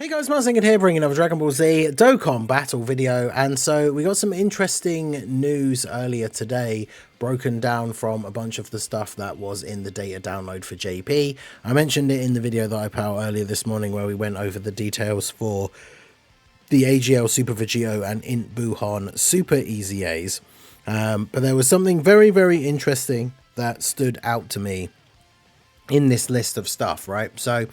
Hey guys, Marsinged here, bringing another Dragon Ball Z Dokkan battle video, and so we got some interesting news earlier today, broken down from a bunch of the stuff that was in the data download for JP. I mentioned it in the video that I put out earlier this morning where we went over the details for the AGL Super Vegito and INT Buhan Super EZAs, but there was something very, very interesting that stood out to me in this list of stuff, right? So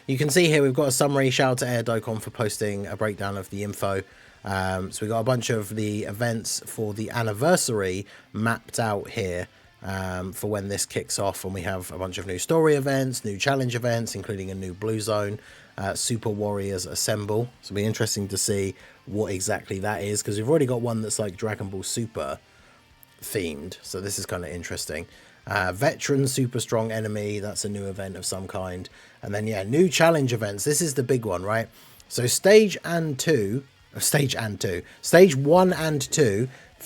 you can see here we've got a summary. Shout out to Air Dokkan for posting a breakdown of the info. So we got a bunch of the events for the anniversary mapped out here for when this kicks off, and we have a bunch of new story events, new challenge events, including a new blue zone, Super Warriors Assemble. So it'll be interesting to see what exactly that is, because we've already got one that's like Dragon Ball Super themed, so this is kind of interesting. Veteran Super Strong Enemy, that's a new event of some kind. And then, yeah, new challenge events. This is the big one, right? So stage 1 and 2 for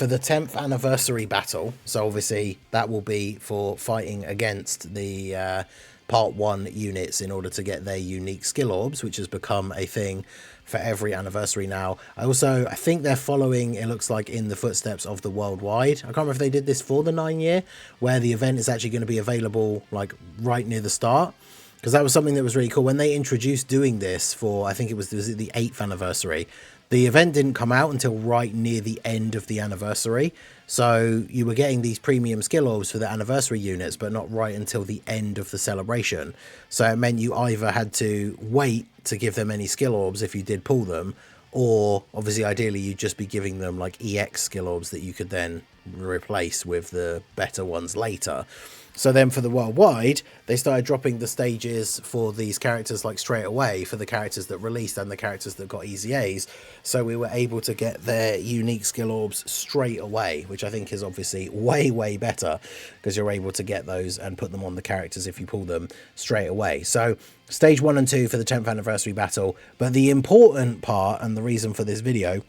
the 10th anniversary battle. So obviously that will be for fighting against the part 1 units in order to get their unique skill orbs, which has become a thing for every anniversary now. I think they're following, it looks like, in the footsteps of the worldwide. I can't remember if they did this for the 9-year, where the event is actually going to be available like right near the start, because that was something that was really cool when they introduced doing this for, I think it was the 8th anniversary. The event didn't come out until right near the end of the anniversary, so you were getting these premium skill orbs for the anniversary units, but not right until the end of the celebration. So it meant you either had to wait to give them any skill orbs if you did pull them, or obviously ideally you'd just be giving them like EX skill orbs that you could then replace with the better ones later. So then for the worldwide, they started dropping the stages for these characters like straight away for the characters that released and the characters that got EZAs. So we were able to get their unique skill orbs straight away, which I think is obviously way, way better, because you're able to get those and put them on the characters if you pull them straight away. So stage 1 and 2 for the 10th anniversary battle. But the important part, and the reason for this video,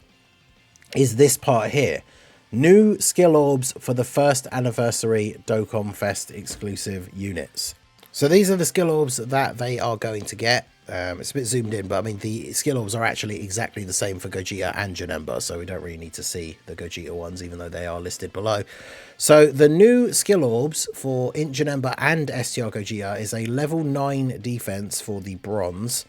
is this part here. New skill orbs for the 1st anniversary Dokkan Fest exclusive units. So these are the skill orbs that they are going to get. It's a bit zoomed in, but I mean the skill orbs are actually exactly the same for Gogeta and Janemba, so we don't really need to see the Gogeta ones, even though they are listed below. So the new skill orbs for INT Janemba and STR Gogeta is a level 9 defense for the bronze.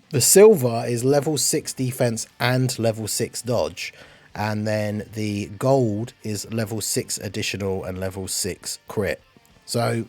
The silver is level 6 defense and level 6 dodge. And then the gold is level 6 additional and level 6 crit. So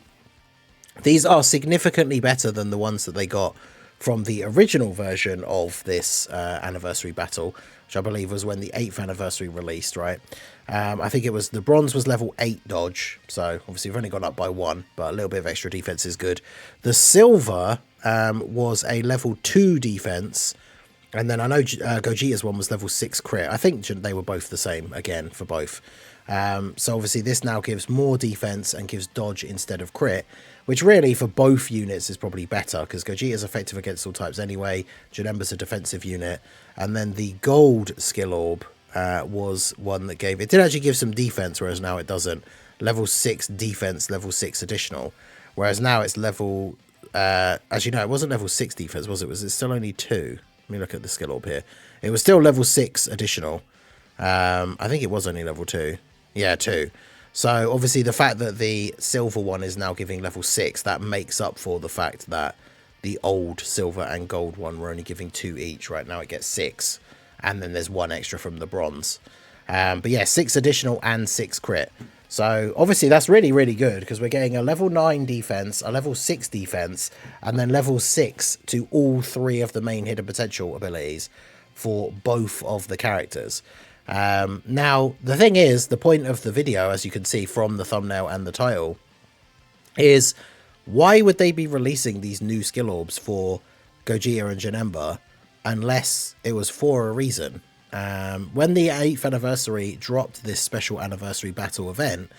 these are significantly better than the ones that they got from the original version of this anniversary battle, which I believe was when the 8th anniversary released, right? I think it was, the bronze was level 8 dodge, so obviously we've only gone up by 1, but a little bit of extra defense is good. The silver was a level 2 defense. And then I know Gogeta's one was level 6 crit. I think they were both the same, again, for both. So obviously this now gives more defense and gives dodge instead of crit, which really for both units is probably better, because Gogeta's effective against all types anyway. Janemba's a defensive unit. And then the gold skill orb was one that gave... It did actually give some defense, whereas now it doesn't. Level 6 defense, level 6 additional. Whereas now it's level... actually, no, it wasn't level 6 defense, was it? Was it still only 2? Let me look at the skill orb here. It was still level 6 additional. I think it was only level 2. Yeah, 2. So obviously the fact that the silver one is now giving level 6, that makes up for the fact that the old silver and gold one were only giving 2 each. Right now it gets 6. And then there's 1 extra from the bronze. But yeah, 6 additional and 6 crit. So obviously that's really, really good, because we're getting a level 9 defense, a level 6 defense, and then level 6 to all 3 of the main hidden potential abilities for both of the characters. Now, the thing is, the point of the video, as you can see from the thumbnail and the title, is why would they be releasing these new skill orbs for Gogeta and Janemba unless it was for a reason? When the 8th anniversary dropped this special anniversary battle event,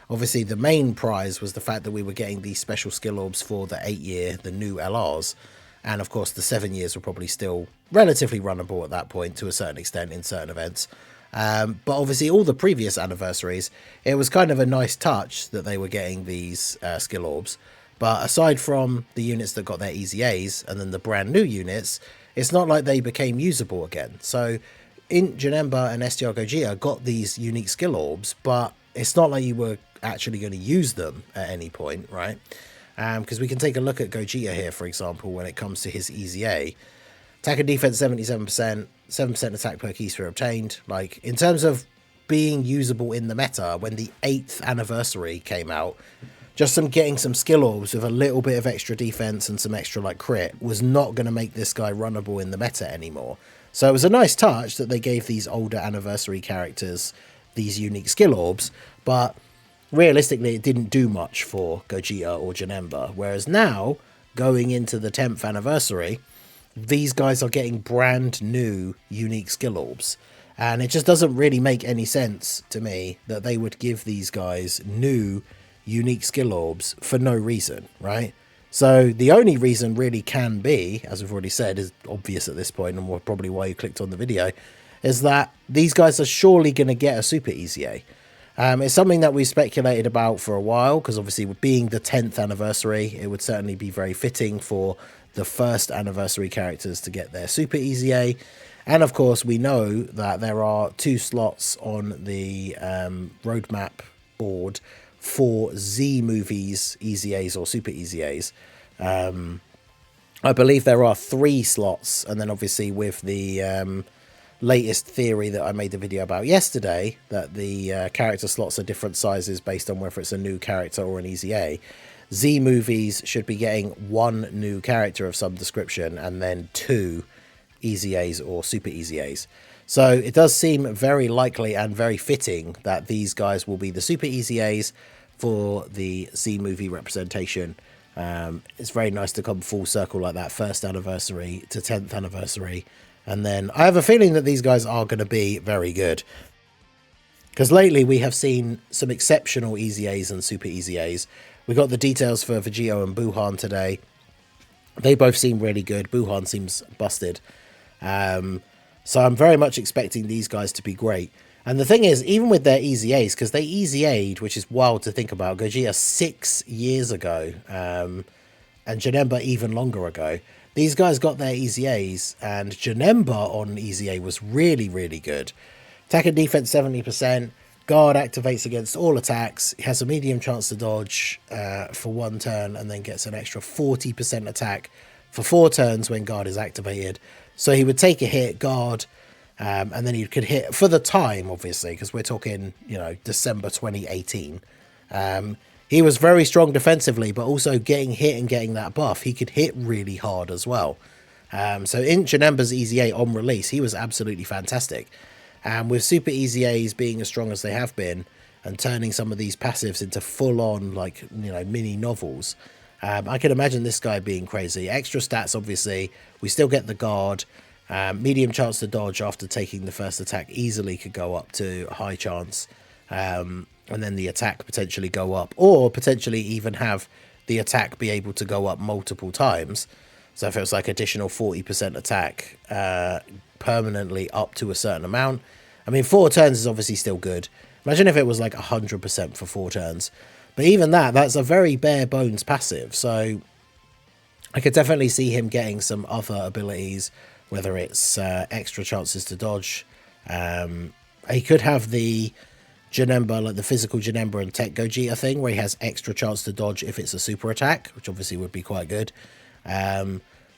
obviously the main prize was the fact that we were getting these special skill orbs for the 8-year, the new LRs, and of course the 7 years were probably still relatively runnable at that point to a certain extent in certain events. But obviously all the previous anniversaries, it was kind of a nice touch that they were getting these skill orbs. But aside from the units that got their EZAs and then the brand new units, it's not like they became usable again. So INT Janemba and STR GOGETA got these unique skill orbs, but it's not like you were actually going to use them at any point, right? Because we can take a look at GOGETA here, for example, when it comes to his EZA. Attack and defense 77%, 7% attack per key sphere obtained. Like, in terms of being usable in the meta, when the 8th anniversary came out, just getting some skill orbs with a little bit of extra defense and some extra like crit was not going to make this guy runnable in the meta anymore. So it was a nice touch that they gave these older anniversary characters these unique skill orbs, but realistically it didn't do much for GOGETA or Janemba. Whereas now, going into the 10th anniversary, these guys are getting brand new unique skill orbs. And it just doesn't really make any sense to me that they would give these guys new unique skill orbs for no reason, right? So the only reason really can be, as we've already said, is obvious at this point, and probably why you clicked on the video, is that these guys are surely going to get a super EZA. It's something that we speculated about for a while, because obviously with being the 10th anniversary, it would certainly be very fitting for the first anniversary characters to get their super EZA. And of course, we know that there are 2 slots on the roadmap board for Z movies, EZAs or super EZAs. I believe there are 3 slots, and then obviously with the latest theory that I made the video about yesterday, that the character slots are different sizes based on whether it's a new character or an EZA. Z movies should be getting 1 new character of some description and then 2 EZAs or super EZAs. So it does seem very likely and very fitting that these guys will be the super EZAs for the Z movie representation. It's very nice to come full circle like that, 1st anniversary to 10th anniversary. And then I have a feeling that these guys are going to be very good, because lately we have seen some exceptional EZAs and super EZAs. We got the details for Vegito and Buhan today. They both seem really good. Buhan seems busted. So I'm very much expecting these guys to be great. And the thing is, even with their EZAs, because they EZA'd, which is wild to think about, GOGETA 6 years ago, and Janemba even longer ago. These guys got their EZAs, and Janemba on EZA was really, really good. Attack and defense 70%. Guard activates against all attacks. He has a medium chance to dodge for 1 turn, and then gets an extra 40% attack for 4 turns when guard is activated. So he would take a hit, guard, and then he could hit for the time, obviously, because we're talking, you know, December 2018. He was very strong defensively, but also getting hit and getting that buff. He could hit really hard as well. So in Janemba's EZA on release, he was absolutely fantastic. And with super EZAs being as strong as they have been, and turning some of these passives into full-on, like, you know, mini novels, I can imagine this guy being crazy. Extra stats, obviously. We still get the guard. Medium chance to dodge after taking the first attack easily could go up to a high chance. And then the attack potentially go up, or potentially even have the attack be able to go up multiple times. So if it was like additional 40% attack permanently up to a certain amount. I mean, 4 turns is obviously still good. Imagine if it was like 100% for 4 turns. But even that's a very bare bones passive. So I could definitely see him getting some other abilities, whether it's extra chances to dodge. He could have the Janemba, like the physical Janemba and Tech GOGETA thing, where he has extra chance to dodge if it's a super attack, which obviously would be quite good.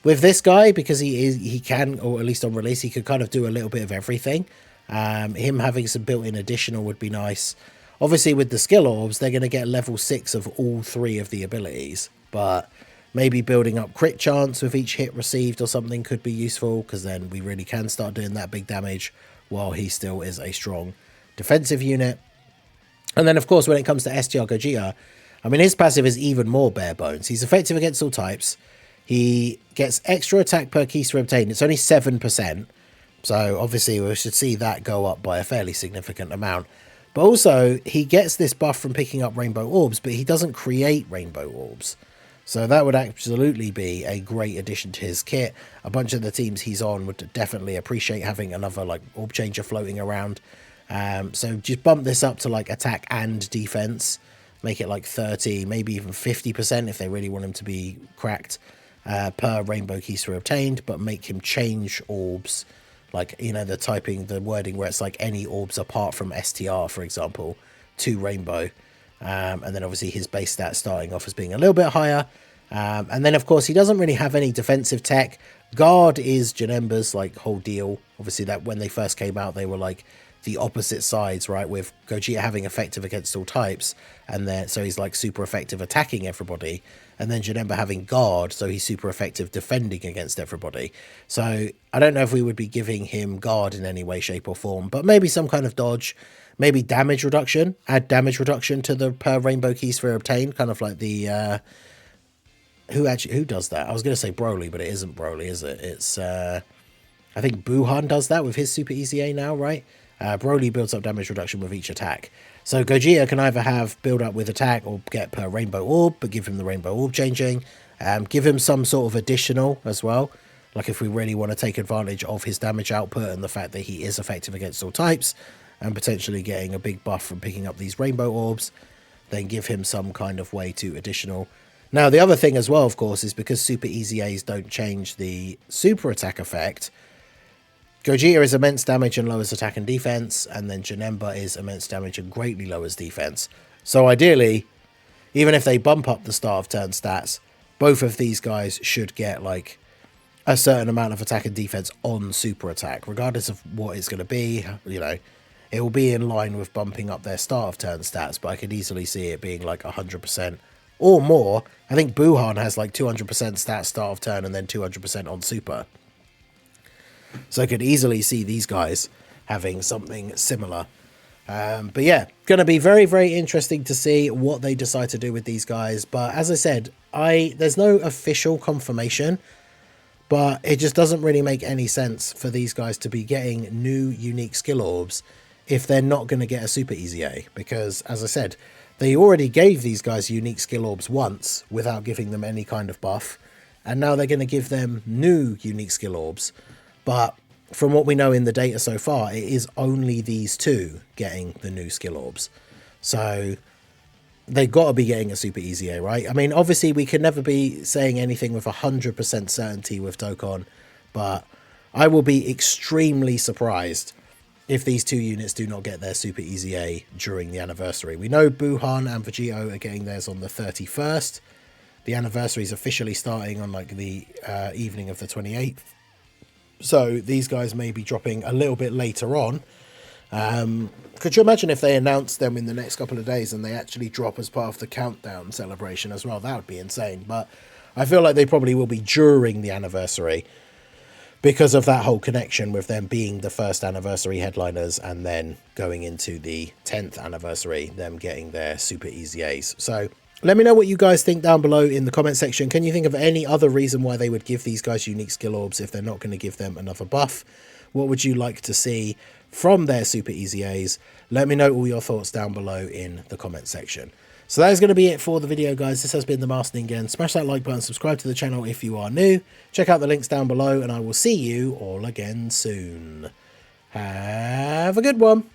With this guy, because he can, or at least on release, he could kind of do a little bit of everything. Him having some built-in additional would be nice. Obviously, with the skill orbs, they're going to get level 6 of all 3 of the abilities, but maybe building up crit chance with each hit received or something could be useful, because then we really can start doing that big damage while he still is a strong defensive unit. And then, of course, when it comes to STR GOGETA, I mean, his passive is even more bare bones. He's effective against all types. He gets extra attack per key sphere obtained. It's only 7%. So, obviously, we should see that go up by a fairly significant amount. But also, he gets this buff from picking up rainbow orbs, but he doesn't create rainbow orbs. So that would absolutely be a great addition to his kit. A bunch of the teams he's on would definitely appreciate having another like orb changer floating around. So just bump this up to like attack and defense. Make it like 30, maybe even 50% if they really want him to be cracked. per rainbow keys for obtained, but make him change orbs, like, you know, the wording where it's like any orbs apart from STR, for example, to rainbow. And then obviously his base stat starting off as being a little bit higher. And then, of course, he doesn't really have any defensive tech. Guard is Janemba's, like, whole deal. Obviously, that when they first came out, they were, like, the opposite sides, right? With Gogeta having effective against all types, and then so he's, like, super effective attacking everybody. And then Janemba having Guard, so he's super effective defending against everybody. So I don't know if we would be giving him Guard in any way, shape, or form, but maybe some kind of dodge. Maybe damage reduction. Add damage reduction to the per rainbow keys for obtained, kind of like the... Who does that? I was going to say Broly, but it isn't Broly, is it? It's, I think Buhan does that with his Super EZA now, right? Broly builds up damage reduction with each attack. So Gogeta can either have build up with attack or get per rainbow orb, but give him the rainbow orb changing. Give him some sort of additional as well. Like if we really want to take advantage of his damage output and the fact that he is effective against all types, and potentially getting a big buff from picking up these rainbow orbs, then give him some kind of way to additional. Now, the other thing as well, of course, is because Super EZAs don't change the super attack effect, Gogeta is immense damage and lowers attack and defense, and then Janemba is immense damage and greatly lowers defense. So ideally, even if they bump up the start of turn stats, both of these guys should get like a certain amount of attack and defense on super attack, regardless of what it's going to be. You know, it will be in line with bumping up their start of turn stats, but I could easily see it being like 100%. Or more. I think Buhan has like 200% stat start of turn and then 200% on super. So I could easily see these guys having something similar. But yeah, going to be very, very interesting to see what they decide to do with these guys. But as I said, there's no official confirmation, but it just doesn't really make any sense for these guys to be getting new unique skill orbs if they're not going to get a super EZA. Because as I said, they already gave these guys unique skill orbs once without giving them any kind of buff. And now they're going to give them new unique skill orbs. But from what we know in the data so far, it is only these two getting the new skill orbs. So they've got to be getting a super EZA, right? I mean, obviously we can never be saying anything with 100% certainty with Dokkan. But I will be extremely surprised if these two units do not get their Super EZA during the anniversary. We know Buhan and Vegito are getting theirs on the 31st. The anniversary is officially starting on like the evening of the 28th. So these guys may be dropping a little bit later on. Could you imagine if they announced them in the next couple of days and they actually drop as part of the countdown celebration as well? That would be insane. But I feel like they probably will be during the anniversary, because of that whole connection with them being the first anniversary headliners and then going into the 10th anniversary, them getting their Super EZAs. So let me know what you guys think down below in the comment section. Can you think of any other reason why they would give these guys unique skill orbs if they're not going to give them another buff? What would you like to see from their Super EZAs? Let me know all your thoughts down below in the comment section. So that is going to be it for the video, guys. This has been the Master Ningen. Smash that like button, subscribe to the channel if you are new. Check out the links down below, and I will see you all again soon. Have a good one.